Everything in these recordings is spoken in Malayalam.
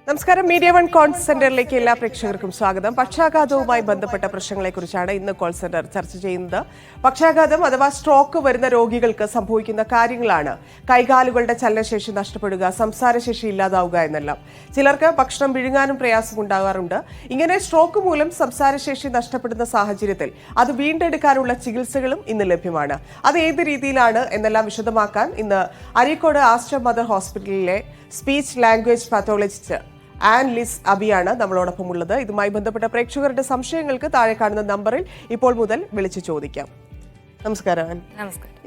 നമസ്കാരം. മീഡിയ വൺ കോൾ സെന്ററിലേക്ക് എല്ലാ പ്രേക്ഷകർക്കും സ്വാഗതം. പക്ഷാഘാതവുമായി ബന്ധപ്പെട്ട പ്രശ്നങ്ങളെക്കുറിച്ചാണ് ഇന്ന് കോൾ സെന്റർ ചർച്ച ചെയ്യുന്നത്. പക്ഷാഘാതം അഥവാ സ്ട്രോക്ക് വരുന്ന രോഗികൾക്ക് സംഭവിക്കുന്ന കാര്യങ്ങളാണ് കൈകാലുകളുടെ ചലനശേഷി നഷ്ടപ്പെടുക, സംസാരശേഷി ഇല്ലാതാവുക എന്നെല്ലാം. ചിലർക്ക് ഭക്ഷണം വിഴുങ്ങാനും പ്രയാസമുണ്ടാകാറുണ്ട്. ഇങ്ങനെ സ്ട്രോക്ക് മൂലം സംസാരശേഷി നഷ്ടപ്പെടുന്ന സാഹചര്യത്തിൽ അത് വീണ്ടെടുക്കാനുള്ള ചികിത്സകളും ഇന്ന് ലഭ്യമാണ്. അത് ഏത് രീതിയിലാണ് എന്നെല്ലാം വിശദമാക്കാൻ ഇന്ന് അരീക്കോട് ആസ്റ്റർ മദർ ഹോസ്പിറ്റലിലെ speech language pathologist Ann Liz അബിയാണ് നമ്മളോടൊപ്പം ഉള്ളത്. ഇതുമായി ബന്ധപ്പെട്ട പ്രേക്ഷകരുടെ സംശയങ്ങൾക്ക് താഴെ കാണുന്ന നമ്പറിൽ ഇപ്പോൾ മുതൽ വിളിച്ചു ചോദിക്കാം. നമസ്കാരം.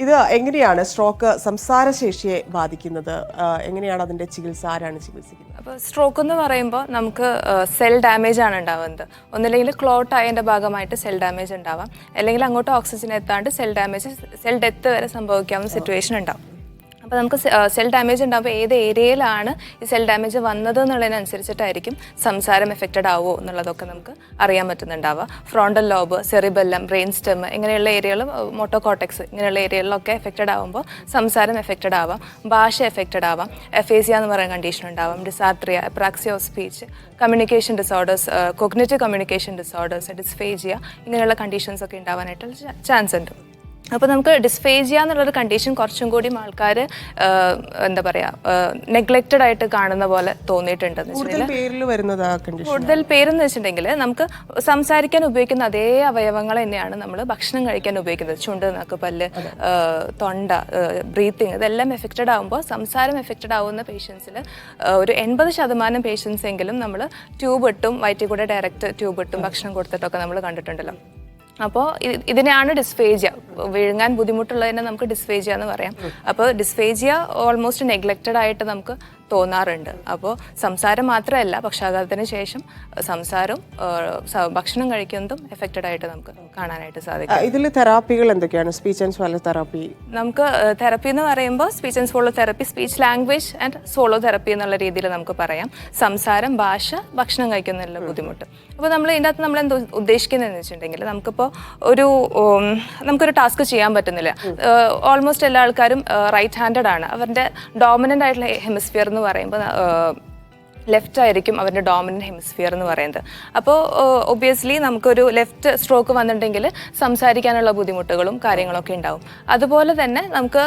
ഇത് എങ്ങനെയാണ് സ്ട്രോക്ക് സംസാരശേഷിയെ ബാധിക്കുന്നത്? എങ്ങനെയാണ് അതിന്റെ ചികിത്സ? ആരാണ് ചികിത്സിക്കുന്നത്? അപ്പോൾ സ്ട്രോക്ക് എന്ന് പറയുമ്പോൾ നമുക്ക് സെൽ ഡാമേജ് ആണ് ഉണ്ടാവുന്നത്. ഒന്നില്ലെങ്കിൽ ക്ലോട്ട് ആയതിൻ്റെ ഭാഗമായിട്ട് സെൽ ഡാമേജ് ഉണ്ടാവാം, അല്ലെങ്കിൽ അങ്ങോട്ട് ഓക്സിജൻ എത്താണ്ട് സെൽ ഡാമേജ്, സെൽ ഡെത്ത് വരെ സംഭവിക്കാവുന്ന സിറ്റുവേഷൻ ഉണ്ടാവും. അപ്പോൾ നമുക്ക് സെൽ ഡാമേജ് ഉണ്ടാകുമ്പോൾ ഏത് ഏരിയയിലാണ് ഈ സെൽ ഡാമേജ് വന്നത് എന്നുള്ളതിനനുസരിച്ചിട്ടായിരിക്കും സംസാരം എഫക്റ്റഡ് ആവുമോ എന്നുള്ളതൊക്കെ നമുക്ക് അറിയാൻ പറ്റുന്നുണ്ടാവുക. Frontal lobe, cerebellum, brain stem ഇങ്ങനെയുള്ള ഏരിയകൾ, മോട്ടോകോർട്ടെക്സ് ഇങ്ങനെയുള്ള ഏരിയകളിലൊക്കെ എഫക്റ്റഡ് ആവുമ്പോൾ സംസാരം എഫക്റ്റഡ് ആവാം, ഭാഷ എഫക്റ്റഡ് ആവാം, എഫേസിയ എന്ന് പറയുന്ന കണ്ടീഷൻ ഉണ്ടാവാം, dysarthria, apraxia of speech, communication disorders, cognitive communication disorders, dysphagia ഇങ്ങനെയുള്ള കണ്ടീഷൻസ് ഒക്കെ ഉണ്ടാവാനായിട്ടുള്ള ചാൻസ് ഉണ്ട്. അപ്പോൾ നമുക്ക് ഡിസ്ഫേജിയ എന്നുള്ളൊരു കണ്ടീഷൻ കുറച്ചും കൂടി ആൾക്കാർ എന്താ പറയുക നെഗ്ലക്റ്റഡ് ആയിട്ട് കാണുന്ന പോലെ തോന്നിയിട്ടുണ്ടെന്ന് വെച്ചിട്ടുണ്ടെങ്കിൽ, കൂടുതൽ പേരെന്ന് വെച്ചിട്ടുണ്ടെങ്കിൽ നമുക്ക് സംസാരിക്കാൻ ഉപയോഗിക്കുന്ന അതേ അവയവങ്ങൾ തന്നെയാണ് നമ്മൾ ഭക്ഷണം കഴിക്കാൻ ഉപയോഗിക്കുന്നത്. ചുണ്ട്, നാക്ക്, പല്ല്, തൊണ്ട, ബ്രീത്തിങ് ഇതെല്ലാം എഫക്റ്റഡ് ആകുമ്പോൾ സംസാരം എഫക്റ്റഡ് ആവുന്ന പേഷ്യൻസിൽ ഒരു 80% പേഷ്യൻസ് എങ്കിലും നമ്മൾ ട്യൂബ് ഇട്ടും വയറ്റിൽ കൂടെ ഡയറക്റ്റ് ട്യൂബ് ഇട്ടും ഭക്ഷണം കൊടുത്തിട്ടൊക്കെ നമ്മൾ കണ്ടിട്ടുണ്ടല്ലോ. അപ്പോൾ ഇതിനെയാണ് ഡിസ്ഫേജിയ. വിഴുങ്ങാൻ ബുദ്ധിമുട്ടുള്ളതിനെ നമുക്ക് ഡിസ്ഫേജിയ എന്ന് പറയാം. അപ്പോൾ ഡിസ്ഫേജിയ ഓൾമോസ്റ്റ് നെഗ്ലക്റ്റഡ് ആയിട്ട് നമുക്ക് തോന്നാറുണ്ട്. അപ്പോൾ സംസാരം മാത്രമല്ല, പക്ഷാഘാതത്തിന് ശേഷം സംസാരവും ഭക്ഷണം കഴിക്കുന്നതും എഫക്റ്റഡ് ആയിട്ട് നമുക്ക് കാണാനായിട്ട് സാധിക്കും. ഇതിൽ തെറാപ്പികൾ എന്തൊക്കെയാണ്? Speech and സ്വോളോ therapy. നമുക്ക് തെറപ്പി എന്ന് പറയുമ്പോൾ speech and സ്വോളോ therapy, speech language and സ്വോളോ therapy എന്നുള്ള രീതിയിൽ നമുക്ക് പറയാം. സംസാരം, ഭാഷ, ഭക്ഷണം കഴിക്കുന്നതിലുള്ള ബുദ്ധിമുട്ട്. അപ്പോൾ നമ്മൾ ഇതിൻ്റെ അകത്ത് നമ്മൾ എന്ത് ഉദ്ദേശിക്കുന്നതെന്ന് വെച്ചിട്ടുണ്ടെങ്കിൽ നമുക്കൊരു ടാസ്ക് ചെയ്യാൻ പറ്റുന്നില്ല. ഓൾമോസ്റ്റ് എല്ലാ ആൾക്കാരും റൈറ്റ് ഹാൻഡഡ് ആണ്. അവരുടെ ഡോമിനൻ്റ് ആയിട്ടുള്ള ഹെമിസ്ഫിയർ എന്ന് പറയുമ്പോൾ ലെഫ്റ്റ് ആയിരിക്കും അവരുടെ ഡോമിനൻ്റ് ഹെമിസ്ഫിയർ എന്ന് പറയുന്നത്. അപ്പോൾ ഒബ്വിയസ്ലി നമുക്കൊരു ലെഫ്റ്റ് സ്ട്രോക്ക് വന്നിട്ടുണ്ടെങ്കിൽ സംസാരിക്കാനുള്ള ബുദ്ധിമുട്ടുകളും കാര്യങ്ങളൊക്കെ ഉണ്ടാവും. അതുപോലെ തന്നെ നമുക്ക്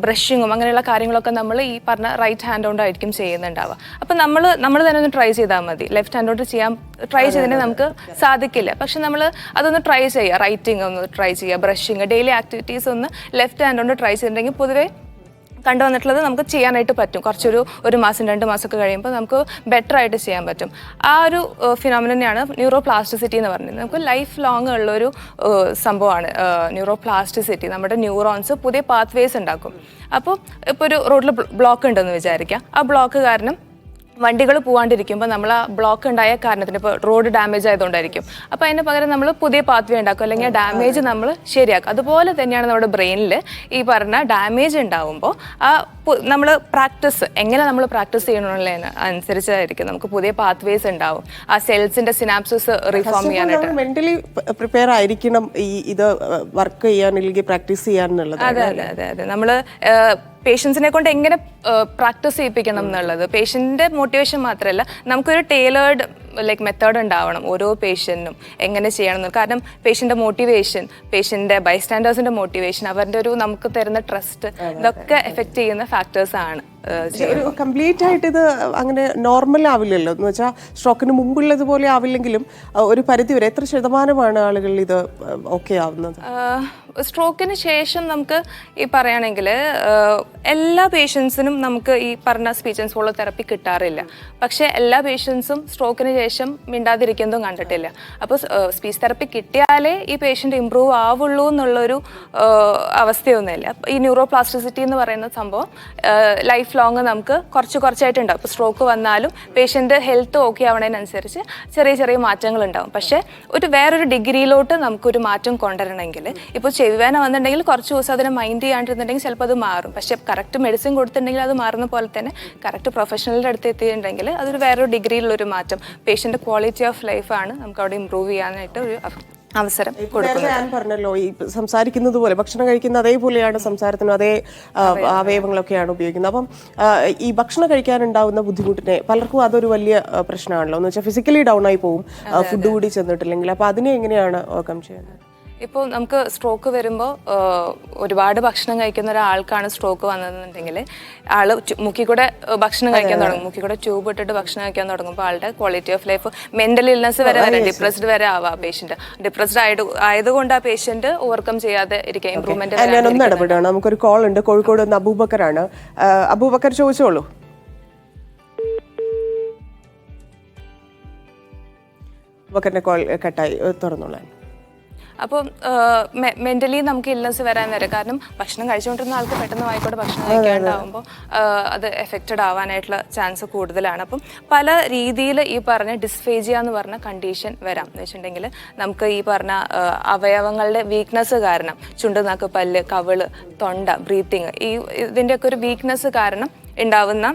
ബ്രഷിങ്ങും അങ്ങനെയുള്ള കാര്യങ്ങളൊക്കെ നമ്മൾ ഈ പറഞ്ഞ റൈറ്റ് ഹാൻഡ് കൊണ്ടായിരിക്കും ചെയ്യുന്നുണ്ടാവുക. അപ്പോൾ നമ്മൾ തന്നെ ഒന്ന് ട്രൈ ചെയ്താൽ മതി. ലെഫ്റ്റ് ഹാൻഡ് കൊണ്ട് ട്രൈ ചെയ്തിട്ടുണ്ടെങ്കിൽ നമുക്ക് സാധിക്കില്ല. പക്ഷെ നമ്മൾ അതൊന്ന് ട്രൈ ചെയ്യുക, റൈറ്റിംഗ് ഒന്ന് ട്രൈ ചെയ്യുക, ബ്രഷിങ്, ഡെയിലി ആക്ടിവിറ്റീസ് ഒന്ന് ലെഫ്റ്റ് ഹാൻഡ് കൊണ്ട് ട്രൈ ചെയ്തിട്ടുണ്ടെങ്കിൽ പൊതുവേ കണ്ടുവന്നിട്ടുള്ളത് നമുക്ക് ചെയ്യാനായിട്ട് പറ്റും. ഒരു മാസം 2 മാസമൊക്കെ കഴിയുമ്പോൾ നമുക്ക് ബെറ്റർ ആയിട്ട് ചെയ്യാൻ പറ്റും. ആ ഒരു ഫിനോമിനയാണ് ന്യൂറോ പ്ലാസ്റ്റിസിറ്റി എന്ന് പറയുന്നത്. നമുക്ക് ലൈഫ് ലോങ് ഉള്ളൊരു സംഭവമാണ് ന്യൂറോ പ്ലാസ്റ്റിസിറ്റി. നമ്മുടെ ന്യൂറോൺസ് പുതിയ പാത്വേസ് ഉണ്ടാക്കും. അപ്പോൾ ഇപ്പോൾ ഒരു റോഡിൽ ബ്ലോക്ക് ഉണ്ടെന്ന് വിചാരിക്കാം. ആ ബ്ലോക്ക് കാരണം വണ്ടികൾ പോകാണ്ടിരിക്കുമ്പോൾ നമ്മൾ ആ ബ്ലോക്ക് ഉണ്ടായ കാരണത്തിന്, ഇപ്പോൾ റോഡ് ഡാമേജ് ആയതുകൊണ്ടായിരിക്കും. അപ്പോൾ അതിന് പകരം നമ്മൾ പുതിയ പാത്വേ ഉണ്ടാക്കും, അല്ലെങ്കിൽ ആ ഡാമേജ് നമ്മൾ ശരിയാക്കും. അതുപോലെ തന്നെയാണ് നമ്മുടെ ബ്രെയിനിൽ ഈ പറഞ്ഞ ഡാമേജ് ഉണ്ടാകുമ്പോൾ നമ്മൾ എങ്ങനെ നമ്മൾ പ്രാക്ടീസ് ചെയ്യണമെന്നുള്ളതിന് അനുസരിച്ചായിരിക്കും നമുക്ക് പുതിയ പാത്വേസ് ഉണ്ടാവും. ആ സെൽസിന്റെ സിനാപ്സസ് റീഫോം ചെയ്യാനായിട്ട് മെന്റലി പ്രിപ്പയർ ആയിരിക്കണം ഇത് വർക്ക് ചെയ്യാൻ അല്ലെങ്കിൽ പ്രാക്ടീസ് ചെയ്യാനുള്ളത്. അതെ അതെ അതെ അതെ നമ്മൾ പേഷ്യൻസിനെ കൊണ്ട് എങ്ങനെ പ്രാക്ടീസ് ചെയ്യിപ്പിക്കണം എന്നുള്ളത്, പേഷ്യൻ്റെ മോട്ടിവേഷൻ മാത്രമല്ല, നമുക്കൊരു ടൈലേർഡ് മെത്തേഡ് ഉണ്ടാവണം ഓരോ പേഷ്യൻറ്റിനും എങ്ങനെ ചെയ്യണം എന്ന്. കാരണം പേഷ്യൻ്റെ മോട്ടിവേഷൻ, പേഷ്യൻ്റെ ബൈസ്റ്റാൻഡേഴ്സിൻ്റെ മോട്ടിവേഷൻ, അവരുടെ നമുക്ക് തരുന്ന ട്രസ്റ്റ്, ഇതൊക്കെ എഫക്റ്റ് ചെയ്യുന്ന ഫാക്ടേഴ്സ് ആണ്. കംപ്ലീറ്റ് ആയിട്ട് ഇത് അങ്ങനെ നോർമൽ ആവില്ലല്ലോ. എന്ന് വെച്ചാൽ സ്ട്രോക്കിന് മുമ്പുള്ളതുപോലെ ആവില്ലെങ്കിലും ഒരു പരിധി വരെ എത്ര ശതമാനമാണ് ആളുകൾ ഇത് ഓക്കെ ആവുന്നത്? സ്ട്രോക്കിന് ശേഷം നമുക്ക് ഈ പറയുകയാണെങ്കിൽ എല്ലാ പേഷ്യൻസിനും നമുക്ക് ഈ പറഞ്ഞ സ്പീച്ച് ആൻഡ് സ്വോളോ തെറപ്പി കിട്ടാറില്ല. പക്ഷേ എല്ലാ പേഷ്യൻസും സ്ട്രോക്കിന് ശേഷം മിണ്ടാതിരിക്കുന്നതും കണ്ടിട്ടില്ല. അപ്പോൾ സ്പീച്ച് തെറപ്പി കിട്ടിയാലേ ഈ പേഷ്യൻ്റ് ഇമ്പ്രൂവ് ആവുള്ളൂ എന്നുള്ളൊരു അവസ്ഥയൊന്നുമില്ല. ഈ ന്യൂറോ പ്ലാസ്റ്റിസിറ്റി എന്ന് പറയുന്ന സംഭവം ലൈഫ് ലോങ് നമുക്ക് കുറച്ചായിട്ടുണ്ടാവും. ഇപ്പോൾ സ്ട്രോക്ക് വന്നാലും പേഷ്യൻ്റ് ഹെൽത്ത് ഓക്കെ ആവണതിനനുസരിച്ച് ചെറിയ മാറ്റങ്ങൾ ഉണ്ടാവും. പക്ഷേ വേറൊരു ഡിഗ്രിയിലോട്ട് നമുക്കൊരു മാറ്റം കൊണ്ടുവരണമെങ്കിൽ, ഇപ്പോൾ ചെവിവേദന വന്നിട്ടുണ്ടെങ്കിൽ കുറച്ച് ദിവസം അതിനെ മൈൻഡ് ചെയ്യാണ്ടിരുന്നുണ്ടെങ്കിൽ ചിലപ്പോൾ അത് മാറും. പക്ഷേ കറക്റ്റ് മെഡിസിൻ കൊടുത്തിട്ടുണ്ടെങ്കിൽ അത് മാറുന്ന പോലെ തന്നെ കറക്റ്റ് പ്രൊഫഷണലിൻ്റെ അടുത്ത് എത്തിയിട്ടുണ്ടെങ്കിൽ അതൊരു വേറൊരു ഡിഗ്രിയിലുള്ളൊരു മാറ്റം, പേഷ്യൻ്റെ ക്വാളിറ്റി ഓഫ് ലൈഫാണ് നമുക്ക് അവിടെ ഇമ്പ്രൂവ് ചെയ്യാനായിട്ട് ഒരു അവസരം നേരത്തെ കൊടുക്കുന്നത്. ഞാൻ പറഞ്ഞല്ലോ, ഈ സംസാരിക്കുന്നത് പോലെ ഭക്ഷണം കഴിക്കുന്ന അതേപോലെയാണ് സംസാരത്തിനും അതേ അവയവങ്ങളൊക്കെയാണ് ഉപയോഗിക്കുന്നത്. അപ്പം ഈ ഭക്ഷണം കഴിക്കാനുണ്ടാവുന്ന ബുദ്ധിമുട്ടിനെ പലർക്കും അതൊരു വലിയ പ്രശ്നമാണല്ലോ. എന്ന് വെച്ചാൽ ഫിസിക്കലി ഡൗൺ ആയി പോകും ഫുഡ് കൂടി ചെന്നിട്ടില്ലെങ്കിൽ. അപ്പൊ അതിനെ എങ്ങനെയാണ് ഓവർകം ചെയ്യുന്നത്? ഇപ്പോൾ നമുക്ക് സ്ട്രോക്ക് വരുമ്പോൾ ഒരുപാട് ഭക്ഷണം കഴിക്കുന്ന ഒരാൾക്കാണ് സ്ട്രോക്ക് വന്നതെന്നുണ്ടെങ്കിൽ ആൾ മുക്കി കൂടെ ഭക്ഷണം കഴിക്കാൻ തുടങ്ങും. മുക്കി കൂടെ ട്യൂബ് ഇട്ടിട്ട് ഭക്ഷണം കഴിക്കാൻ തുടങ്ങുമ്പോൾ ആളുടെ quality of life, mental illness വരെ വരാം, ഡിപ്രസ്ഡ് വരെ ആവാം പേഷ്യന്റ്. ഡിപ്രസ്ഡ് ആയതുകൊണ്ട് ആ പേഷ്യന്റ് ഓവർകം ചെയ്യാതെ ഇരിക്കുക, ഇമ്പ്രൂവ്മെന്റ്. ഞാനൊന്ന് ഇടപെടാണ്. നമുക്കൊരു കോൾ ഉണ്ട്, കോഴിക്കോട് നിന്ന് അബൂബക്കറാണ്. അബൂബക്കർ ചോദിച്ചോളൂ. അബൂബക്കറിന്റെ കോൾ കട്ടായി, തുറന്നോളാം. അപ്പോൾ മെന്റലി നമുക്ക് ഇൽനെസ് വരാൻ വരെ, കാരണം ഭക്ഷണം കഴിച്ചുകൊണ്ടിരുന്ന ആൾക്ക് പെട്ടെന്ന് വായിക്കോടെ ഭക്ഷണം കഴിക്കാണ്ടാവുമ്പോൾ അത് എഫക്റ്റഡ് ആവാനായിട്ടുള്ള ചാൻസ് കൂടുതലാണ്. അപ്പം പല രീതിയിൽ ഈ പറഞ്ഞ ഡിസ്ഫേജിയ എന്ന് പറഞ്ഞ കണ്ടീഷൻ വരാം. എന്ന് വെച്ചിട്ടുണ്ടെങ്കിൽ നമുക്ക് ഈ പറഞ്ഞ അവയവങ്ങളുടെ വീക്ക്നെസ് കാരണം, ചുണ്ട്, നാക്ക്, പല്ല്, കവിള്, തൊണ്ട, ബ്രീത്തിങ്, ഇതിൻ്റെയൊക്കെ ഒരു വീക്ക്നെസ് കാരണം ഉണ്ടാവുന്ന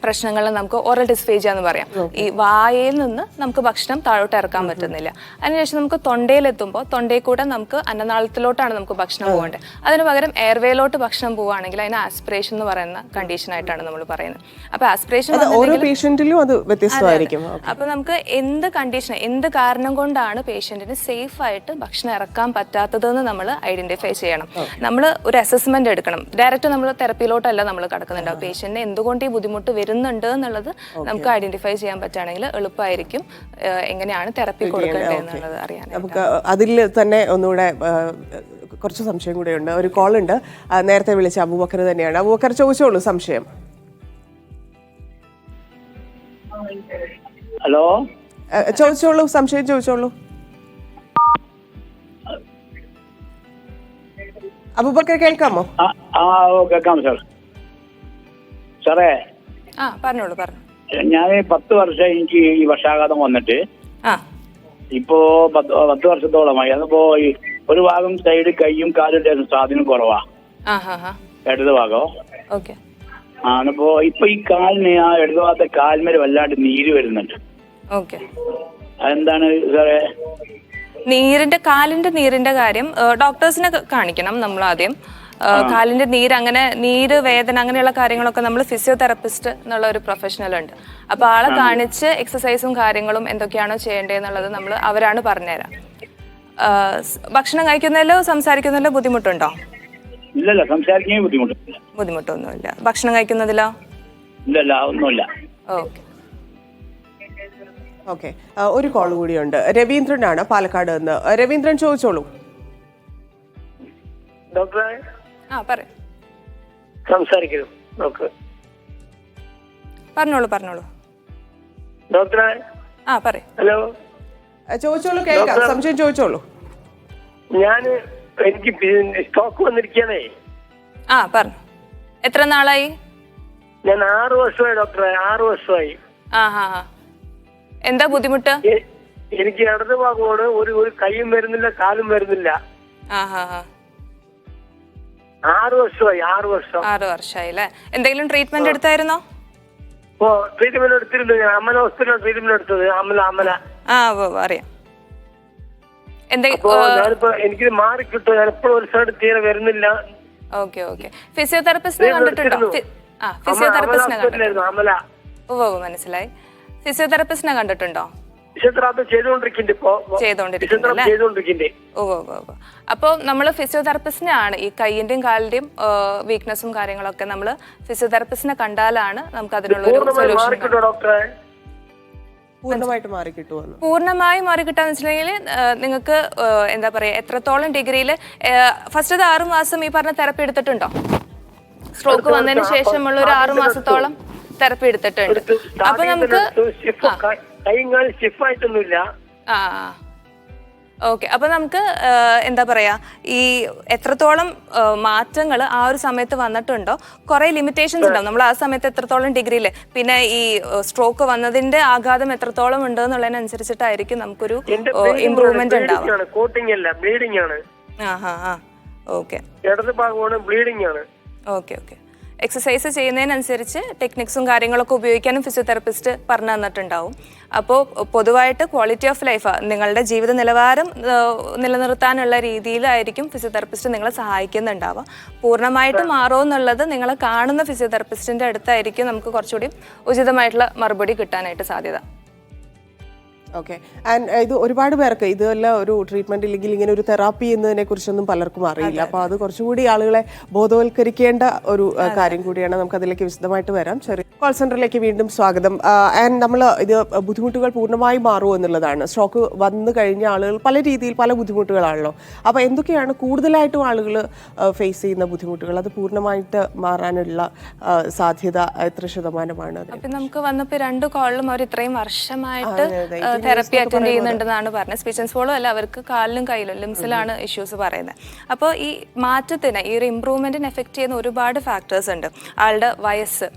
പ്രശ്നങ്ങളിൽ നമുക്ക് ഓറൽ ഡിസ്ഫേജിയ എന്ന് പറയാം. ഈ വായയിൽ നിന്ന് നമുക്ക് ഭക്ഷണം താഴോട്ട് ഇറക്കാൻ പറ്റുന്നില്ല. അതിനുശേഷം നമുക്ക് തൊണ്ടയിലെത്തുമ്പോൾ തൊണ്ടയിൽ കൂടെ നമുക്ക് അന്നനാളത്തിലോട്ടാണ് നമുക്ക് ഭക്ഷണം പോകേണ്ടത്. അതിന് പകരം എയർവേയിലോട്ട് ഭക്ഷണം പോവുകയാണെങ്കിൽ അതിന് ആസ്പിറേഷൻ എന്ന് പറയുന്ന കണ്ടീഷൻ ആയിട്ടാണ് നമ്മൾ പറയുന്നത്. അപ്പൊ ആസ്പിറേഷൻ ഓരോ പേഷ്യന്റിലും അത് വ്യത്യസ്തമായിരിക്കും. അപ്പൊ നമുക്ക് എന്ത് കണ്ടീഷൻ, എന്ത് കാരണം കൊണ്ടാണ് പേഷ്യന്റിന് സേഫ് ആയിട്ട് ഭക്ഷണം ഇറക്കാൻ പറ്റാത്തതെന്ന് നമ്മൾ ഐഡന്റിഫൈ ചെയ്യണം. നമ്മൾ ഒരു അസസ്മെന്റ് എടുക്കണം. ഡയറക്റ്റ് നമ്മൾ തെറപ്പിയിലോട്ടല്ല നമ്മൾ കടക്കുന്നുണ്ടാവും. പേഷ്യന്റിന് എന്തുകൊണ്ട് ഈ ബുദ്ധിമുട്ട് വരുന്നുണ്ട് എന്നുള്ളത് നമുക്ക് ഐഡന്റിഫൈ ചെയ്യാൻ പറ്റുകയാണെങ്കിൽ എളുപ്പമായിരിക്കും എങ്ങനെയാണ് തെറപ്പി കൊടുക്കേണ്ടത് എന്നുള്ളത് അറിയാൻ. നമുക്ക് അതിൽ തന്നെ ഒന്നുകൂടെ കുറച്ച് സംശയം കൂടെ ഉണ്ട്. ഒരു കോൾ ഉണ്ട്, നേരത്തെ വിളിച്ച അബൂബക്കർ തന്നെയാണ്. അബൂബക്കർ ചോദിച്ചോളൂ സംശയം. ഹലോ, ചോദിച്ചോളൂ, സംശയം ചോദിച്ചോളൂ. അബൂബക്കർ കേൾക്കാമോ? കേൾക്കാം സാർ. സാറേ, പറഞ്ഞോളൂ. ഞാൻ 10 വർഷം എനിക്ക് ഈ പക്ഷാഘാതം വന്നിട്ട് ഇപ്പോ 10 വർഷത്തോളമായി. അതിപ്പോ ഒരു ഭാഗം സൈഡ് കൈയും കാലും സ്വാധീനം കുറവാ, ഇടത് ഭാഗം. ആണിപ്പോ ഇപ്പൊ ഈ കാലിന്, ആ ഇടത് ഭാഗത്തെ കാൽമേൽ വല്ലാണ്ട് നീര് വരുന്നുണ്ട്. അതെന്താണ് സാറേ? കാലിന്റെ നീരിന്റെ കാര്യം ഡോക്ടേഴ്സിനെ കാണിക്കണം നമ്മൾ ആദ്യം. കാലിന്റെ നീര് വേദന അങ്ങനെയുള്ള കാര്യങ്ങളൊക്കെ നമ്മൾ ഫിസിയോതെറപ്പിസ്റ്റ് എന്നുള്ള ഒരു പ്രൊഫഷണൽ ഉണ്ട്. അപ്പൊ ആളെ കാണിച്ച് എക്സസൈസും കാര്യങ്ങളും എന്തൊക്കെയാണോ ചെയ്യേണ്ടതെന്നുള്ളത് അവരാണ് പറഞ്ഞുതരാം. ഭക്ഷണം കഴിക്കുന്നതിലോ സംസാരിക്കുന്നതിലോ ബുദ്ധിമുട്ടുണ്ടോ? ഇല്ലല്ല, സംസാരിക്കാൻ ബുദ്ധിമുട്ടൊന്നുമില്ല. ഭക്ഷണം കഴിക്കുന്നതിലോ? ഇല്ലല്ല, ഒന്നുമില്ല. ഓക്കെ, ഒരു കോൾ കൂടിയുണ്ട്. രവീന്ദ്രനാണ് പാലക്കാട് നിന്ന്. രവീന്ദ്രൻ ചോദിച്ചോളൂ. ഡോക്ടറെ സംസാരിക്കുന്നു. ഡോക്ടർ പറഞ്ഞോളൂ. ഡോക്ടറെ ഹലോ, ചോദിച്ചോളൂ, കേൾക്കാം. സംശയം ചോദിച്ചോളൂ. എനിക്ക് സ്റ്റോക്ക് വന്നിരിക്കണേ. പറഞ്ഞു. എത്ര നാളായി? ഞാൻ 6 വർഷമായി ഡോക്ടറെ, 6 വർഷമായി. എന്താ ബുദ്ധിമുട്ട്? എനിക്ക് ഇടത് ഭാഗമാണ്, ഒരു കൈയും വരുന്നില്ല, കാലും വരുന്നില്ല. 6 വർഷമായി. 6 വർഷമായി അല്ലേ? എന്തെങ്കിലും ട്രീറ്റ്മെന്റ് എടുത്തായിരുന്നോ? ട്രീറ്റ്മെന്റ് എടുത്തിരുന്നു. ഞാൻ അമല ഹോസ്പിറ്റലിൽ ട്രീറ്റ്മെന്റ് എടുത്തത്. അമല അറിയാം. ഞാനിപ്പോ എനിക്ക് മാറി കിട്ടും. ഞാൻ എപ്പോഴും ഒരു സൈഡ് തീരെ വരുന്നില്ല. ഫിസിയോതെറപ്പിസ്റ്റിനെ കണ്ടിട്ടുണ്ടോ? മനസ്സിലായി. ഫിസിയോതെറപ്പിസ്റ്റിനെ കണ്ടിട്ടുണ്ടോ? അപ്പോൾ നമ്മൾ ഫിസിയോതെറപ്പിസ്റ്റിനെയാണ് ഈ കൈയിന്റെയും കാലിന്റെയും വീക്ക്നെസ്സും കാര്യങ്ങളൊക്കെ നമ്മൾ ഫിസിയോതെറപ്പിസ്റ്റിനെ കണ്ടാലാണ് നമുക്ക് അതിനുള്ള ഒരു സൊല്യൂഷൻ. പൂർണ്ണമായി മാറി കിട്ടാന്ന് വെച്ചിട്ടുണ്ടെങ്കിൽ നിങ്ങൾക്ക് എന്താ പറയാ, എത്രത്തോളം ഡിഗ്രിയിൽ ഫസ്റ്റ് 6 മാസം ഈ പറഞ്ഞ തെറപ്പി എടുത്തിട്ടുണ്ടോ? സ്ട്രോക്ക് വന്നതിന് ശേഷമുള്ള ഒരു 6 മാസത്തോളം തെറപ്പി എടുത്തിട്ടുണ്ട്. അപ്പൊ നമുക്ക് അപ്പൊ നമുക്ക് എന്താ പറയാ, ഈ എത്രത്തോളം മാറ്റങ്ങൾ ആ ഒരു സമയത്ത് വന്നിട്ടുണ്ടോ, കുറെ ലിമിറ്റേഷൻസ് ഉണ്ടാവും. നമ്മൾ ആ സമയത്ത് എത്രത്തോളം ഡിഗ്രിയില്, പിന്നെ ഈ സ്ട്രോക്ക് വന്നതിന്റെ ആഘാതം എത്രത്തോളം ഉണ്ട് എന്നുള്ളതിനനുസരിച്ചിട്ടായിരിക്കും നമുക്കൊരു ഇമ്പ്രൂവ്മെന്റ് ഉണ്ടാവും. ഓക്കെ. എക്സസൈസ് ചെയ്യുന്നതിനനുസരിച്ച് ടെക്നിക്സും കാര്യങ്ങളൊക്കെ ഉപയോഗിക്കാനും ഫിസിയോതെറാപ്പിസ്റ്റ് പറഞ്ഞു തന്നിട്ടുണ്ടാവും. അപ്പോൾ പൊതുവായിട്ട് ക്വാളിറ്റി ഓഫ് ലൈഫ്, നിങ്ങളുടെ ജീവിത നിലവാരം നിലനിർത്താനുള്ള രീതിയിലായിരിക്കും ഫിസിയോതെറാപ്പിസ്റ്റ് നിങ്ങളെ സഹായിക്കുന്നുണ്ടാവുക. പൂർണ്ണമായിട്ട് മാറുമോ എന്നുള്ളത് നിങ്ങളെ കാണുന്ന ഫിസിയോതെറാപ്പിസ്റ്റിൻ്റെ അടുത്തായിരിക്കും നമുക്ക് കുറച്ചുകൂടി ഉചിതമായിട്ടുള്ള മറുപടി കിട്ടാനായിട്ട് സാധ്യത. ഓക്കെ. ആൻഡ് ഇത് ഒരുപാട് പേർക്ക് ഇതെല്ലാം ഒരു ട്രീറ്റ്മെന്റ് ഇല്ലെങ്കിൽ ഇങ്ങനെ ഒരു തെറാപ്പി എന്നതിനെ കുറിച്ചൊന്നും പലർക്കും അറിയില്ല. അപ്പോൾ അത് കുറച്ചുകൂടി ആളുകളെ ബോധവൽക്കരിക്കേണ്ട ഒരു കാര്യം കൂടിയാണ്. നമുക്ക് അതിലേക്ക് വിശദമായിട്ട് വരാം. ചെറിയ കോൾ സെന്ററിലേക്ക് വീണ്ടും സ്വാഗതം. ആൻഡ് നമ്മൾ ഇത് ബുദ്ധിമുട്ടുകൾ പൂർണ്ണമായി മാറുമോ എന്നുള്ളതാണ്. സ്ട്രോക്ക് വന്നു കഴിഞ്ഞ ആളുകൾ പല രീതിയിൽ പല ബുദ്ധിമുട്ടുകളാണല്ലോ. അപ്പോൾ എന്തൊക്കെയാണ് കൂടുതലായിട്ടും ആളുകൾ ഫേസ് ചെയ്യുന്ന ബുദ്ധിമുട്ടുകൾ? അത് പൂർണ്ണമായിട്ട് മാറാനുള്ള സാധ്യത എത്ര ശതമാനമാണ്? അപ്പം നമുക്ക് വന്നപ്പോൾ 2 കോളിലും അവർ ഇത്രയും വർഷമായിട്ട് തെറപ്പി അറ്റൻഡ് ചെയ്യുന്നുണ്ടെന്നാണ് പറഞ്ഞത്. സ്പീച്ച് ആൻഡ് സ്വോളോ അല്ല, അവർക്ക് കാലിലും കയ്യിലും ലിംസിലാണ് ഇഷ്യൂസ് പറയുന്നത്. അപ്പോൾ ഈ മാറ്റത്തിന്, ഈ ഒരു ഇമ്പ്രൂവ്മെന്റിന് എഫക്റ്റ് ചെയ്യുന്ന ഒരുപാട് ഫാക്ടേഴ്സ് ഉണ്ട്. ആളുടെ വയസ്സ്,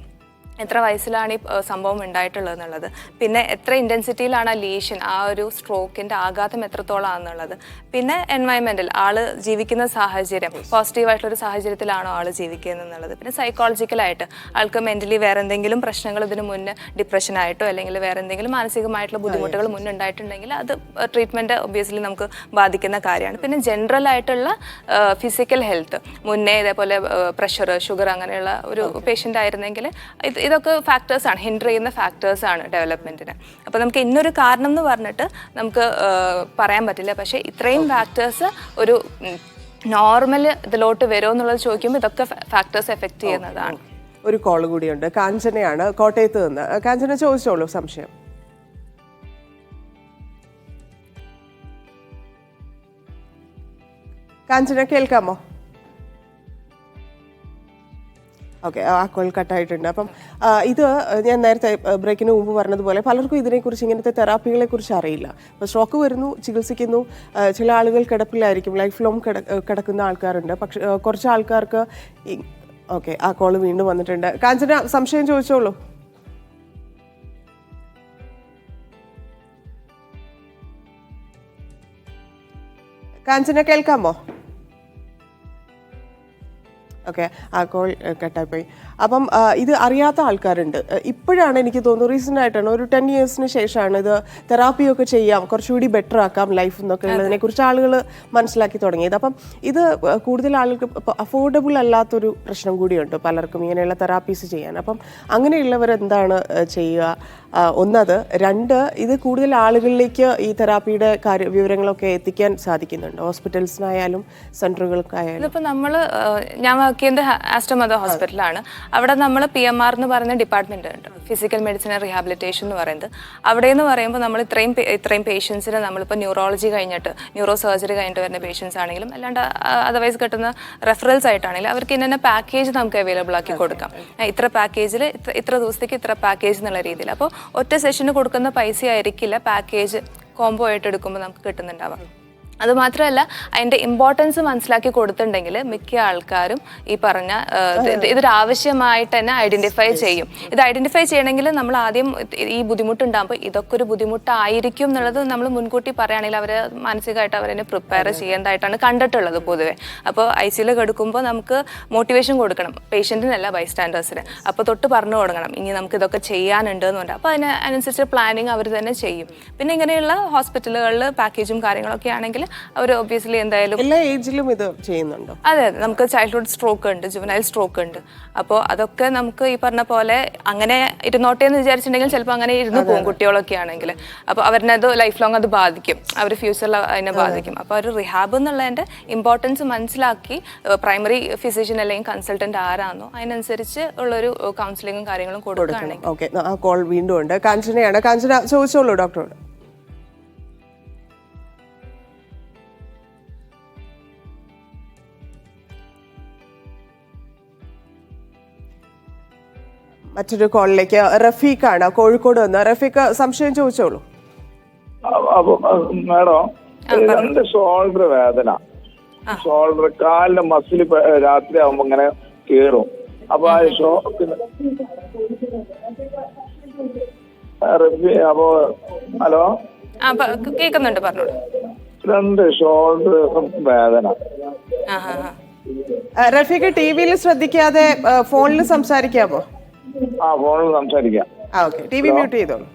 എത്ര വയസ്സിലാണ് ഈ സംഭവം ഉണ്ടായിട്ടുള്ളത് എന്നുള്ളത്, പിന്നെ എത്ര ഇൻറ്റൻസിറ്റിയിലാണ് ആ ലീഷൻ, ആ ഒരു സ്ട്രോക്കിൻ്റെ ആഘാതം എത്രത്തോളാണെന്നുള്ളത്, പിന്നെ എൻവയൺമെൻറ്റൽ, ആൾ ജീവിക്കുന്ന സാഹചര്യം, പോസിറ്റീവായിട്ടുള്ളൊരു സാഹചര്യത്തിലാണോ ആൾ ജീവിക്കുന്നത് എന്നുള്ളത്, പിന്നെ സൈക്കോളജിക്കലായിട്ട് ആൾക്ക് മെൻ്റലി വേറെ എന്തെങ്കിലും പ്രശ്നങ്ങൾ ഇതിന് മുന്നേ ഡിപ്രഷനായിട്ടോ അല്ലെങ്കിൽ വേറെ എന്തെങ്കിലും മാനസികമായിട്ടുള്ള ബുദ്ധിമുട്ടുകൾ മുന്നുണ്ടായിട്ടുണ്ടെങ്കിൽ അത് ട്രീറ്റ്മെൻറ്റ് ഒബ്വിയസ്ലി നമുക്ക് ബാധിക്കുന്ന കാര്യമാണ്. പിന്നെ ജനറൽ ആയിട്ടുള്ള ഫിസിക്കൽ ഹെൽത്ത്, മുന്നേ ഇതേപോലെ പ്രഷർ, ഷുഗർ അങ്ങനെയുള്ള ഒരു പേഷ്യൻ്റ് ആയിരുന്നെങ്കിൽ ഇതൊക്കെ ഫാക്ടേഴ്സാണ്, ഹിൻഡർ ചെയ്യുന്ന ഫാക്ടേഴ്സാണ് ഡെവലപ്മെൻറ്റിന്. അപ്പോൾ നമുക്ക് ഇന്നൊരു കാരണം എന്ന് പറഞ്ഞിട്ട് നമുക്ക് പറയാൻ പറ്റില്ല. പക്ഷേ ഇത്രയും ഫാക്ടേഴ്സ് ഒരു നോർമൽ ഇതിലോട്ട് വരുമോ എന്നുള്ളത് ചോദിക്കുമ്പോൾ ഇതൊക്കെ ഫാക്ടേഴ്സ് എഫക്റ്റ് ചെയ്യുന്നതാണ്. ഒരു കോൾ കൂടിയുണ്ട്. കാഞ്ചനയാണ് കോട്ടയത്ത് നിന്ന്. കാഞ്ചന ചോദിച്ചോളൂ സംശയം. കാഞ്ചന കേൾക്കാമോ? ഓക്കെ, ആ കോൾ കട്ടായിട്ടുണ്ട്. അപ്പം ഇത് ഞാൻ നേരത്തെ ബ്രേക്കിന് മുമ്പ് പറഞ്ഞതുപോലെ പലർക്കും ഇതിനെക്കുറിച്ച്, ഇങ്ങനത്തെ തെറാപ്പികളെ കുറിച്ച് അറിയില്ല. അപ്പോൾ സ്ട്രോക്ക് വരുന്നു, ചികിത്സിക്കുന്നു. ചില ആളുകൾ കിടപ്പിലായിരിക്കും, ലൈഫ് ലോങ് കിടക്കുന്ന ആൾക്കാരുണ്ട്. പക്ഷെ കുറച്ച് ആൾക്കാർക്ക് ഓക്കെ, ആ കോൾ വീണ്ടും വന്നിട്ടുണ്ട്. കാഞ്ചന സംശയം ചോദിച്ചോളൂ. കാഞ്ചന കേൾക്കാമോ? ഓക്കെ, ആ കോൾ കട്ടായിപ്പോയി. അപ്പം ഇത് അറിയാത്ത ആൾക്കാരുണ്ട്. ഇപ്പോഴാണ് എനിക്ക് തോന്നുന്നു, റീസെൻ്റ് ആയിട്ടാണ്, ഒരു 10 ഇയേഴ്സിന് ശേഷമാണ് ഇത് തെറാപ്പിയൊക്കെ ചെയ്യാം, കുറച്ചുകൂടി ബെറ്റർ ആക്കാം ലൈഫ് എന്നൊക്കെ ഉള്ളതിനെക്കുറിച്ച് ആളുകൾ മനസ്സിലാക്കി തുടങ്ങിയത്. അപ്പം ഇത് കൂടുതൽ ആളുകൾക്ക് അഫോർഡബിൾ അല്ലാത്തൊരു പ്രശ്നം കൂടിയുണ്ട് പലർക്കും ഇങ്ങനെയുള്ള തെറാപ്പീസ് ചെയ്യാൻ. അപ്പം അങ്ങനെയുള്ളവർ എന്താണ് ചെയ്യുക? ഒന്നത്. 2, ഇത് കൂടുതൽ ആളുകളിലേക്ക് ഈ തെറാപ്പിയുടെ വിവരങ്ങളൊക്കെ എത്തിക്കാൻ സാധിക്കുന്നുണ്ട്, ഹോസ്പിറ്റൽസിനായാലും സെൻറ്ററുകൾക്കായാലും. ഇതിപ്പോൾ നമ്മൾ, ഞാൻ വർക്ക് ചെയ്യുന്നത് ആസ്റ്റർ മദർ ഹോസ്പിറ്റലാണ്. അവിടെ നമ്മൾ PMR എന്ന് പറയുന്ന ഡിപ്പാർട്ട്മെന്റ് ഉണ്ട്, ഫിസിക്കൽ മെഡിസിൻ ആൻഡ് റീഹാബിലിറ്റേഷൻ എന്ന് പറയുന്നത്. അവിടെ എന്ന് പറയുമ്പോൾ നമ്മൾ ഇത്രയും പേഷ്യൻസിന് നമ്മളിപ്പോൾ ന്യൂറോളജി കഴിഞ്ഞിട്ട്, ന്യൂറോ സർജറി കഴിഞ്ഞിട്ട് വരുന്ന പേഷ്യൻസ് ആണെങ്കിലും അല്ലാണ്ട് അതർവൈസ് കിട്ടുന്ന റെഫറൽസ് ആയിട്ടാണെങ്കിലും അവർക്ക് ഇന്ന പാക്കേജ് നമുക്ക് അവൈലബിൾ ആക്കി കൊടുക്കാം. ഇത്ര പാക്കേജിൽ ഇത്ര ദിവസത്തേക്ക് ഇത്ര പാക്കേജ് എന്നുള്ള രീതിയിൽ. അപ്പോൾ ഒറ്റ സെഷന് കൊടുക്കുന്ന പൈസ ആയിരിക്കില്ല പാക്കേജ് കോംബോ ആയിട്ട് എടുക്കുമ്പോൾ നമുക്ക് കിട്ടുന്നുണ്ടാവാം. അതുമാത്രമല്ല, അതിൻ്റെ ഇമ്പോർട്ടൻസ് മനസ്സിലാക്കി കൊടുത്തിട്ടുണ്ടെങ്കിൽ മിക്ക ആൾക്കാരും ഈ പറഞ്ഞ ഇതൊരാവശ്യമായിട്ട് തന്നെ ഐഡൻറ്റിഫൈ ചെയ്യും. ഇത് ഐഡൻറ്റിഫൈ ചെയ്യണമെങ്കിൽ നമ്മൾ ആദ്യം ഈ ബുദ്ധിമുട്ടുണ്ടാകുമ്പോൾ ഇതൊക്കെ ഒരു ബുദ്ധിമുട്ടായിരിക്കും എന്നുള്ളത് നമ്മൾ മുൻകൂട്ടി പറയുകയാണെങ്കിൽ അവർ മാനസികമായിട്ട് അവരെ പ്രിപ്പയർ ചെയ്യേണ്ടതായിട്ടാണ് കണ്ടിട്ടുള്ളത് പൊതുവെ. അപ്പോൾ ICUയിൽ കിടക്കുമ്പോൾ നമുക്ക് മോട്ടിവേഷൻ കൊടുക്കണം, പേഷ്യൻറ്റിനല്ല ബൈസ്റ്റാൻഡേഴ്സിന്. അപ്പോൾ തൊട്ട് പറഞ്ഞു കൊടുക്കണം ഇനി നമുക്ക് ഇതൊക്കെ ചെയ്യാനുണ്ട് എന്ന് പറഞ്ഞാൽ. അപ്പോൾ അതിനനുസരിച്ച് പ്ലാനിങ് അവർ തന്നെ ചെയ്യും. പിന്നെ ഇങ്ങനെയുള്ള ഹോസ്പിറ്റലുകളിൽ പാക്കേജും കാര്യങ്ങളൊക്കെ ആണെങ്കിൽ അവർ ഒബ്വിയസ്ലി എന്തായാലും എല്ലാ ഏജിലും ഇത് ചെയ്യുന്നുണ്ടോ? അതെ, നമുക്ക് ചൈൽഡ്ഹുഡ് സ്ട്രോക്ക് ഉണ്ട്, ജുവനൈൽ സ്ട്രോക്ക് ഉണ്ട്. അപ്പോൾ അതൊക്കെ നമുക്ക് ഈ പറഞ്ഞ പോലെ അങ്ങനെ ഇരുന്നോട്ടെ എന്ന് വിചാരിച്ചിട്ടുണ്ടെങ്കിൽ ചിലപ്പോൾ അങ്ങനെ ഇരുന്ന് പോകും കുട്ടികളൊക്കെ ആണെങ്കിൽ. അപ്പോൾ അവരിനത് ലൈഫ് ലോങ് അത് ബാധിക്കും, അവർ ഫ്യൂച്ചറിൽ അതിനെ ബാധിക്കും. അപ്പോൾ ഒരു റിഹാബ് എന്നുള്ളതിൻ്റെ ഇമ്പോർട്ടൻസ് മനസ്സിലാക്കി പ്രൈമറി ഫിസിഷ്യൻ അല്ലെങ്കിൽ കൺസൾട്ടന്റ് ആരാണോ അതിനനുസരിച്ച് ഉള്ളൊരു കൗൺസിലിങ്ങും കാര്യങ്ങളും കൊടുക്കുകയാണെങ്കിൽ. ഓക്കെ, ആ കോൾ വീണ്ടും ഉണ്ട്. കാഞ്ചനയാണ്. കാഞ്ചന ചോദിച്ചോളൂ ഡോക്ടറോട്. മറ്റൊരു കോളിലേക്ക് റഫീഖാണ്, കോഴിക്കോട് നിന്ന്. റഫീഖ് സംശയം ചോദിച്ചോളൂ. മാഡം, 2 ഷോൾഡർ വേദന, ഷോൾഡർ കാലിന്റെ മസിൽ രാത്രി ആവുമ്പോ ഇങ്ങനെ കേറും. അപ്പൊ ആ അപ്പോ ഹലോ കേൾക്കുന്നുണ്ട്, പറഞ്ഞോളൂ. 2 ഷോൾഡർ വേദന. റഫീഖ് ടിവിയിൽ ശ്രദ്ധിക്കാതെ ഫോണിൽ സംസാരിക്കാമോ? ഫോണിൽ സംസാരിക്കാം. ഓക്കെ, ടി വി മ്യൂട്ട് ചെയ്തോളൂ.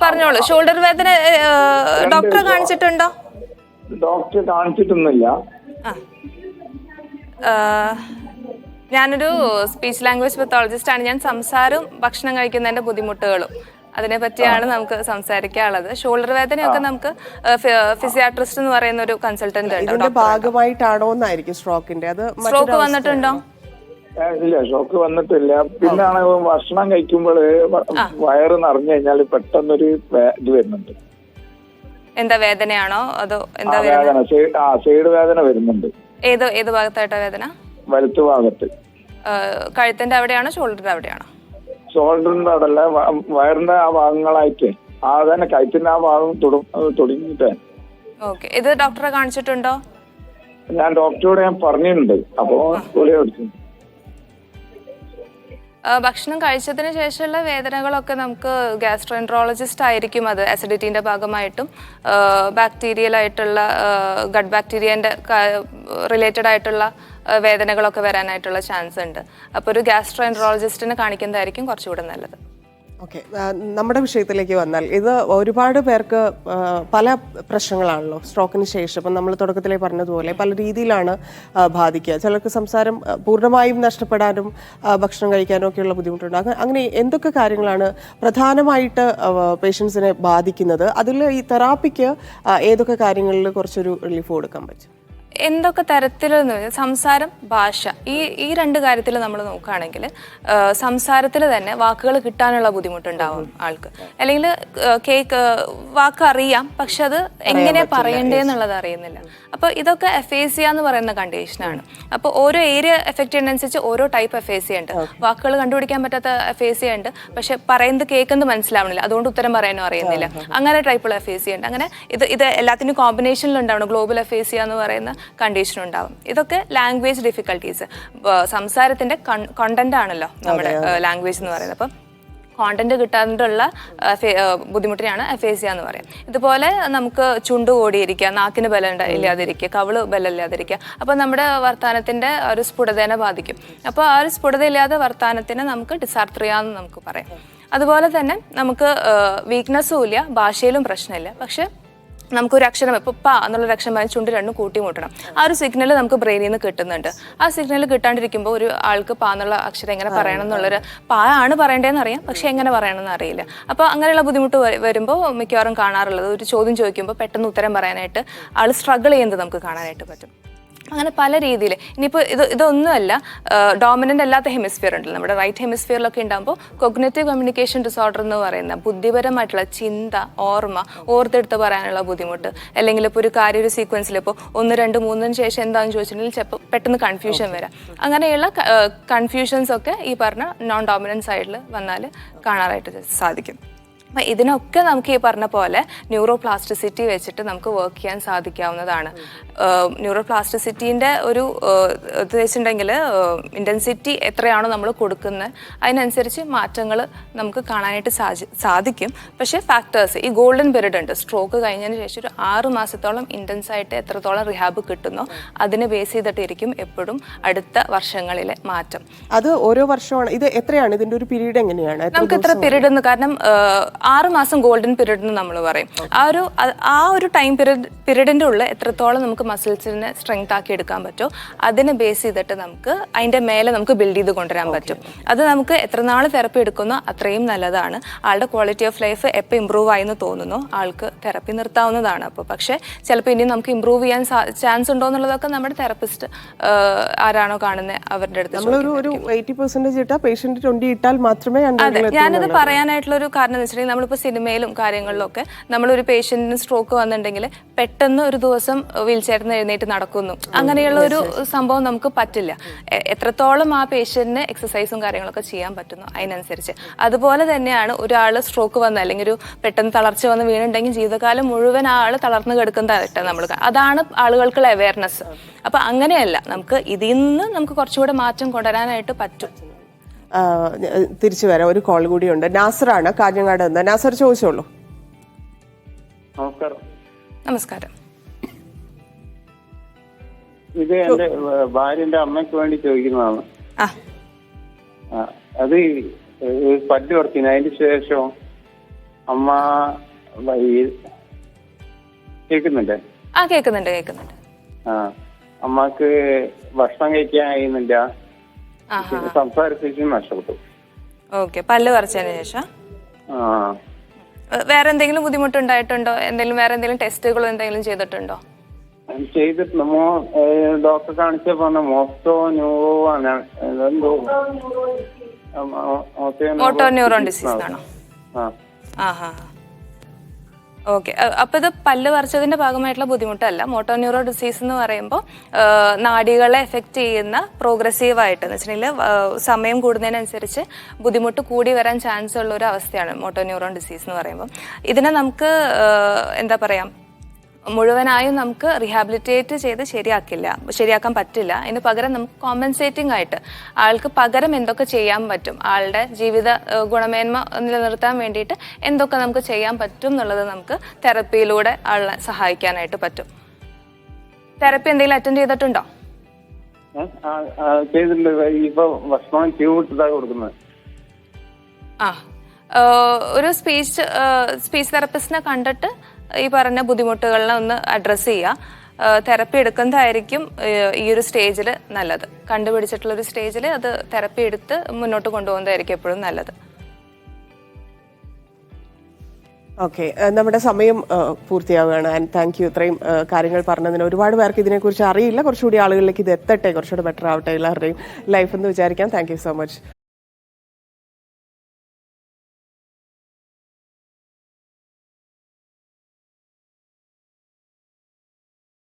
പറഞ്ഞോളൂ. ഷോൾഡർ വേദന ഡോക്ടറെ കാണിച്ചിട്ടുണ്ടോ? ഡോക്ടറെ കാണിച്ചിട്ടൊന്നുമില്ല. ഞാനൊരു സ്പീച്ച് ലാംഗ്വേജ് പത്തോളജിസ്റ്റ് ആണ്. ഞാൻ സംസാരവും ഭക്ഷണം കഴിക്കുന്നതിന്റെ ബുദ്ധിമുട്ടുകളും അതിനെ പറ്റിയാണ് നമുക്ക് സംസാരിക്കാനുള്ളത്. ഷോൾഡർ വേദനയൊക്കെ നമുക്ക് ഫിസിയാട്രിസ്റ്റ് എന്ന് പറയുന്ന ഒരു കൺസൾട്ടന്റ് ഉണ്ട്. ഇതിന്റെ ഭാഗമായിട്ടാണോ എന്നായിരിക്കും സ്ട്രോക്കിന്റെ? അത് സ്ട്രോക്ക് വന്നിട്ടുണ്ടോ? ഇല്ല, ഷോക്ക് വന്നിട്ടില്ല. പിന്നാണ് ഭക്ഷണം കഴിക്കുമ്പോൾ വയറ് നിറഞ്ഞു കഴിഞ്ഞാൽ പെട്ടെന്നൊരു ഇത് വരുന്നുണ്ട്. എന്താ വേദനയാണോ അതോ എന്താ വേദന? സൈഡ് വേദന വരുന്നുണ്ട്. ഏത് ഭാഗത്തായിട്ടാ വേദന? വലത്തു ഭാഗത്ത്. കഴുത്തിന്റെ അവിടെയാണോ ഷോൾഡറിന്റെ അവിടെയാണോ? ഷോൾഡറിന്റെ അവിടെ അല്ല, വയറിന്റെ ആ ഭാഗങ്ങളായിട്ട് തന്നെ കഴുത്തിന്റെ ആ ഭാഗം തുടങ്ങിയിട്ട്. ഓക്കെ, ഇത് ഡോക്ടറെ കാണിച്ചിട്ടുണ്ടോ? ഞാൻ ഡോക്ടറോട് പറഞ്ഞിട്ടുണ്ട്. അപ്പോ ഗുളിക കൊടുത്തു. ഭക്ഷണം കഴിച്ചതിന് ശേഷമുള്ള വേദനകളൊക്കെ നമുക്ക് ഗ്യാസ്ട്രോഎൻട്രോളജിസ്റ്റ് ആയിരിക്കും അത് അസിഡിറ്റിന്റെ ഭാഗമായിട്ടും ബാക്ടീരിയൽ ആയിട്ടുള്ള ഗട്ട് ബാക്ടീരിയന്റെ റിലേറ്റഡ് ആയിട്ടുള്ള വേദനകളൊക്കെ വരാനായിട്ടുള്ള ചാൻസ് ഉണ്ട്. അപ്പോൾ ഒരു ഗ്യാസ്ട്രോഎൻട്രോളജിസ്റ്റിനെ കാണിക്കുന്നതായിരിക്കും കുറച്ചുകൂടെ നല്ലത്. ഓക്കെ, നമ്മുടെ വിഷയത്തിലേക്ക് വന്നാൽ ഇത് ഒരുപാട് പേർക്ക് പല പ്രശ്നങ്ങളാണല്ലോ സ്ട്രോക്കിന് ശേഷം. ഇപ്പം നമ്മൾ തുടക്കത്തിലേ പറഞ്ഞതുപോലെ പല രീതിയിലാണ് ബാധിക്കുക. ചിലർക്ക് സംസാരം പൂർണ്ണമായും നഷ്ടപ്പെടാനും ഭക്ഷണം കഴിക്കാനും ഒക്കെയുള്ള ബുദ്ധിമുട്ടുണ്ട്. അങ്ങനെ എന്തൊക്കെ കാര്യങ്ങളാണ് പ്രധാനമായിട്ട് പേഷ്യൻസിനെ ബാധിക്കുന്നത്? അതിൽ ഈ തെറാപ്പിക്ക് ഏതൊക്കെ കാര്യങ്ങളിൽ കുറച്ചൊരു റിലീഫ് കൊടുക്കാൻ പറ്റും? എന്തൊക്കെ തരത്തിലെന്ന് സംസാരം, ഭാഷ, ഈ രണ്ട് കാര്യത്തിൽ നമ്മൾ നോക്കുകയാണെങ്കിൽ സംസാരത്തിൽ തന്നെ വാക്കുകൾ കിട്ടാനുള്ള ബുദ്ധിമുട്ടുണ്ടാവും ആൾക്ക്. അല്ലെങ്കിൽ വാക്ക് അറിയാം, പക്ഷെ അത് എങ്ങനെ പറയണ്ടേന്നുള്ളത് അറിയുന്നില്ല. അപ്പോൾ ഇതൊക്കെ എഫേസിയ എന്ന് പറയുന്ന കണ്ടീഷനാണ്. അപ്പോൾ ഓരോ ഏരിയ എഫക്റ്റ് ചെയ്യുന്നതനുസരിച്ച് ഓരോ ടൈപ്പ് എഫേസിയ ഉണ്ട്. വാക്കുകൾ കണ്ടുപിടിക്കാൻ പറ്റാത്ത എഫേസിയ ഉണ്ട്, പക്ഷെ പറയുന്നത് കേൾക്കുന്നത് മനസ്സിലാവണില്ല, അതുകൊണ്ട് ഉത്തരം പറയാനോ അറിയുന്നില്ല. അങ്ങനെ ടൈപ്പുള്ള എഫേസിയ ഉണ്ട്. അങ്ങനെ ഇത് എല്ലാത്തിനും കോമ്പിനേഷനിൽ ഉണ്ടാവണം. ഗ്ലോബൽ എഫേസിയ എന്ന് പറയുന്ന കണ്ടീഷൻ ഉണ്ടാവും. ഇതൊക്കെ ലാംഗ്വേജ് ഡിഫിക്കൽട്ടീസ്. സംസാരത്തിന്റെ കണ്ടന്റ് ആണല്ലോ നമ്മുടെ ലാംഗ്വേജ് എന്ന് പറയുന്നത്. അപ്പം കോണ്ടന്റ് കിട്ടാണ്ടുള്ള ബുദ്ധിമുട്ടിനെയാണ് എഫേസിയ എന്ന് പറയാം. ഇതുപോലെ നമുക്ക് ചുണ്ട് ഓടിയിരിക്കുക, നാക്കിന് ബലം ഇല്ലാതിരിക്കുക, കവിള് ബലം ഇല്ലാതിരിക്കുക. അപ്പോൾ നമ്മുടെ വർത്താനത്തിന്റെ ഒരു സ്ഫുടതേനെ ബാധിക്കും. അപ്പോൾ ആ ഒരു സ്ഫുടതയില്ലാത്ത വർത്താനത്തിന് നമുക്ക് ഡിസാർത്രിയ എന്ന് നമുക്ക് പറയാം. അതുപോലെ തന്നെ നമുക്ക് വീക്ക്നെസ്സും ഇല്ല, ഭാഷയിലും പ്രശ്നമില്ല, പക്ഷെ നമുക്കൊരു അക്ഷരം ഇപ്പോൾ പ എന്നുള്ളൊരു അക്ഷരം ചുണ്ട് രണ്ടും കൂട്ടിമുട്ടണം. ആ ഒരു സിഗ്നൽ നമുക്ക് ബ്രെയിനിൽ നിന്ന് കിട്ടുന്നുണ്ട്. ആ സിഗ്നൽ കിട്ടാണ്ടിരിക്കുമ്പോൾ ഒരു ആൾക്ക് പ എന്നുള്ള അക്ഷരം എങ്ങനെ പറയണം എന്നുള്ളൊരു പ ആണ് പറയേണ്ടതെന്ന് അറിയാം, പക്ഷെ എങ്ങനെ പറയണമെന്ന് അറിയില്ല. അപ്പോൾ അങ്ങനെയുള്ള ബുദ്ധിമുട്ട് വരുമ്പോൾ മിക്കവാറും കാണാറുള്ളത് ഒരു ചോദ്യം ചോദിക്കുമ്പോൾ പെട്ടെന്ന് ഉത്തരം പറയാനായിട്ട് ആൾ സ്ട്രഗിൾ ചെയ്യുന്നത് നമുക്ക് കാണാനായിട്ട് പറ്റും. അങ്ങനെ പല രീതിയിൽ. ഇനിയിപ്പോൾ ഇതൊന്നുമല്ല, ഡോമിനൻ്റ് അല്ലാത്ത ഹെമിസ്ഫിയർ ഉണ്ടല്ലോ, നമ്മുടെ റൈറ്റ് ഹെമിസ്ഫിയറിലൊക്കെ ഉണ്ടാകുമ്പോൾ കൊഗ്നിറ്റീവ് കമ്മ്യൂണിക്കേഷൻ ഡിസോർഡർ എന്ന് പറയുന്ന ബുദ്ധിപരമായിട്ടുള്ള ചിന്ത, ഓർത്തെടുത്ത് പറയാനുള്ള ബുദ്ധിമുട്ട്, അല്ലെങ്കിൽ ഇപ്പോൾ ഒരു കാര്യം ഒരു സീക്വൻസിൽ ഇപ്പോൾ 1, 2, 3 ശേഷം എന്താണെന്ന് ചോദിച്ചിട്ടുണ്ടെങ്കിൽ ചിലപ്പോൾ പെട്ടെന്ന് കൺഫ്യൂഷൻ വരാം. അങ്ങനെയുള്ള കൺഫ്യൂഷൻസ് ഒക്കെ ഈ പറഞ്ഞ നോൺ ഡോമിനൻറ്റ് സൈഡിൽ വന്നാൽ കാണാനായിട്ട് സാധിക്കും. അപ്പം ഇതിനൊക്കെ നമുക്ക് ഈ പറഞ്ഞ പോലെ ന്യൂറോപ്ലാസ്റ്റിസിറ്റി വെച്ചിട്ട് നമുക്ക് വർക്ക് ചെയ്യാൻ സാധിക്കാവുന്നതാണ്. ന്യൂറോപ്ലാസ്റ്റിസിറ്റീൻ്റെ ഒരു ഇത് വെച്ചിട്ടുണ്ടെങ്കിൽ ഇൻറ്റൻസിറ്റി എത്രയാണോ നമ്മൾ കൊടുക്കുന്നത് അതിനനുസരിച്ച് മാറ്റങ്ങൾ നമുക്ക് കാണാനായിട്ട് സാധിക്കും. പക്ഷേ ഫാക്ടേഴ്സ്, ഈ ഗോൾഡൻ പീരീഡ് ഉണ്ട്, സ്ട്രോക്ക് കഴിഞ്ഞതിന് ശേഷം ഒരു 6 മാസത്തോളം ഇൻറ്റൻസ് ആയിട്ട് എത്രത്തോളം റിഹാബ് കിട്ടുന്നോ അതിനെ ബേസ് ചെയ്തിട്ടിരിക്കും എപ്പോഴും അടുത്ത വർഷങ്ങളിലെ മാറ്റം. അത് ഓരോ വർഷമാണ്. ഇത് എത്രയാണ് ഇതിൻ്റെ ഒരു പീരീഡ്? എങ്ങനെയാണ് നമുക്ക് ഇത്ര പീരീഡ് എന്ന്? കാരണം 6 മാസം ഗോൾഡൻ പീരീഡ് എന്ന് നമ്മൾ പറയും. ആ ഒരു ടൈം പീരീഡിൻ്റെ ഉള്ളിൽ എത്രത്തോളം നമുക്ക് മസിൽസിനെ സ്ട്രെങ്ത് ആക്കി എടുക്കാൻ പറ്റുമോ അതിനെ ബേസ് ചെയ്തിട്ട് നമുക്ക് അതിൻ്റെ മേലെ നമുക്ക് ബിൽഡ് ചെയ്ത് കൊണ്ടുവരാൻ പറ്റും. അത് നമുക്ക് എത്ര നാൾ തെറപ്പി എടുക്കുന്നോ അത്രയും നല്ലതാണ്. ആളുടെ ക്വാളിറ്റി ഓഫ് ലൈഫ് എപ്പോൾ ഇമ്പ്രൂവ് ആയെന്ന് തോന്നുന്നു ആൾക്ക് തെറപ്പി നിർത്താവുന്നതാണ്. അപ്പോൾ പക്ഷേ ചിലപ്പോൾ ഇനി നമുക്ക് ഇമ്പ്രൂവ് ചെയ്യാൻ ചാൻസ് ഉണ്ടോ എന്നുള്ളതൊക്കെ നമ്മുടെ തെറപ്പിസ്റ്റ് ആരാണോ കാണുന്നത് അവരുടെ അടുത്ത്. നമ്മളൊരു 80% ഇട്ടാൽ പേഷ്യന്റ് 20 ഇട്ടാൽ മാത്രമേ. അതെ, ഞാനത് പറയാനായിട്ടുള്ളൊരു കാരണം എന്ന് വെച്ചിട്ടുണ്ടെങ്കിൽ നമ്മളിപ്പോൾ സിനിമയിലും കാര്യങ്ങളിലൊക്കെ നമ്മളൊരു പേഷ്യന്റിന് സ്ട്രോക്ക് വന്നിട്ടുണ്ടെങ്കിൽ പെട്ടെന്ന് ഒരു ദിവസം വീൽ ചെയറിൽ നിന്ന് എഴുന്നേറ്റ് നടക്കുന്നു, അങ്ങനെയുള്ള ഒരു സംഭവം നമുക്ക് പറ്റില്ല. എത്രത്തോളം ആ പേഷ്യന്റിന് എക്സസൈസും കാര്യങ്ങളൊക്കെ ചെയ്യാൻ പറ്റുന്നു അതിനനുസരിച്ച്. അതുപോലെ തന്നെയാണ് ഒരാൾ സ്ട്രോക്ക് വന്ന അല്ലെങ്കിൽ ഒരു പെട്ടെന്ന് തളർച്ച വന്ന് വീണുണ്ടെങ്കിൽ ജീവിതകാലം മുഴുവൻ ആൾ തളർന്നു കിടക്കുന്നതായിട്ട് നമ്മൾ, അതാണ് ആളുകൾക്കുള്ള അവയർനെസ്. അപ്പൊ അങ്ങനെയല്ല, നമുക്ക് ഇതിൽ നിന്ന് നമുക്ക് കുറച്ചുകൂടെ മാറ്റം കൊണ്ടുവരാനായിട്ട് പറ്റും. തിരിച്ചു വരാം. ഒരു കോൾ കൂടിയുണ്ട്. നാസറാണ് കാഞ്ഞങ്ങാട് നിന്ന്. നാസർ ചോദിച്ചോളൂ. നമസ്കാരം. നമസ്കാരം. ഇത് എന്റെ ഭാര്യന്റെ അമ്മയ്ക്ക് വേണ്ടി ചോദിക്കുന്നതാണ്. ആ അത് പല്ല് പറിക്കുന്നു. അതിന് ശേഷം അമ്മ കേൾക്കുന്നുണ്ടേ? കേൾക്കുന്നുണ്ട്. അമ്മക്ക് ഭക്ഷണം കഴിക്കാൻ കഴിയുന്നില്ല, സംസാരശേഷി നഷ്ടപ്പെട്ടു. ഓക്കെ, പല്ല് പറിച്ചതിന് ശേഷം വേറെ എന്തെങ്കിലും ബുദ്ധിമുട്ടുണ്ടായിട്ടുണ്ടോ? വേറെ എന്തെങ്കിലും ടെസ്റ്റുകളോ എന്തെങ്കിലും ചെയ്തിട്ടുണ്ടോ? ചെയ്തിട്ടുണ്ട്. ഡോക്ടറെ കാണിച്ചപ്പോ മോട്ടോ ന്യൂറോ ആണ്, മോട്ടോ ന്യൂറോൺ ഡിസീസ് ആണോ? ഓക്കെ, അപ്പൊ ഇത് പല്ല് പറിച്ചതിന്റെ ഭാഗമായിട്ടുള്ള ബുദ്ധിമുട്ടല്ല. മോട്ടോ ന്യൂറോ ഡിസീസ് എന്ന് പറയുമ്പോൾ നാഡികളെ എഫക്റ്റ് ചെയ്യുന്ന പ്രോഗ്രസീവായിട്ട് എന്ന് വെച്ചിട്ടുണ്ടെങ്കിൽ സമയം കൂടുന്നതിനനുസരിച്ച് ബുദ്ധിമുട്ട് കൂടി വരാൻ ചാൻസ് ഉള്ള ഒരു അവസ്ഥയാണ് മോട്ടോ ന്യൂറോൺ ഡിസീസ് എന്ന് പറയുമ്പോൾ. ഇതിനെ നമുക്ക് എന്താ പറയാ, മുഴുവനായും നമുക്ക് റീഹാബിലിറ്റേറ്റ് ചെയ്ത് ശരിയാക്കാൻ പറ്റില്ല. അതിന് പകരം നമുക്ക് കോമ്പൻസേറ്റിംഗ് ആയിട്ട് ആൾക്ക് പകരം എന്തൊക്കെ ചെയ്യാൻ പറ്റും, ആളുടെ ജീവിത ഗുണമേന്മ നിലനിർത്താൻ വേണ്ടിയിട്ട് എന്തൊക്കെ നമുക്ക് ചെയ്യാൻ പറ്റും എന്നുള്ളത് നമുക്ക് തെറപ്പിയിലൂടെ ആളെ സഹായിക്കാനായിട്ട് പറ്റും. തെറപ്പി എന്തെങ്കിലും അറ്റൻഡ് ചെയ്തിട്ടുണ്ടോ? ഇപ്പൊ ഭക്ഷണം കൊടുക്കുന്നത്. ഒരു സ്പീച്ച് തെറപ്പിസ്റ്റിനെ കണ്ടിട്ട് ഈ പറഞ്ഞ ബുദ്ധിമുട്ടുകളെ ഒന്ന് അഡ്രസ്സ് ചെയ്യുക. തെറപ്പി എടുക്കുന്നതായിരിക്കും ഈ ഒരു സ്റ്റേജിൽ നല്ലത്. കണ്ടുപിടിച്ചിട്ടുള്ളൊരു സ്റ്റേജിൽ അത് തെറപ്പി എടുത്ത് മുന്നോട്ട് കൊണ്ടുപോകുന്നതായിരിക്കും എപ്പോഴും നല്ലത്. ഓക്കെ, നമ്മുടെ സമയം പൂർത്തിയാവുകയാണ്. ആൻഡ് താങ്ക് യു ഇത്രയും കാര്യങ്ങൾ പറഞ്ഞതിന്. ഒരുപാട് പേർക്ക് ഇതിനെക്കുറിച്ച് അറിയില്ല, കുറച്ചുകൂടി ആളുകളിലേക്ക് ഇത് എത്തട്ടെ, കുറച്ചുകൂടി ബെറ്റർ ആവട്ടെ എല്ലാവരുടെയും ലൈഫ് എന്ന് വിചാരിക്കാം. Thank you so much.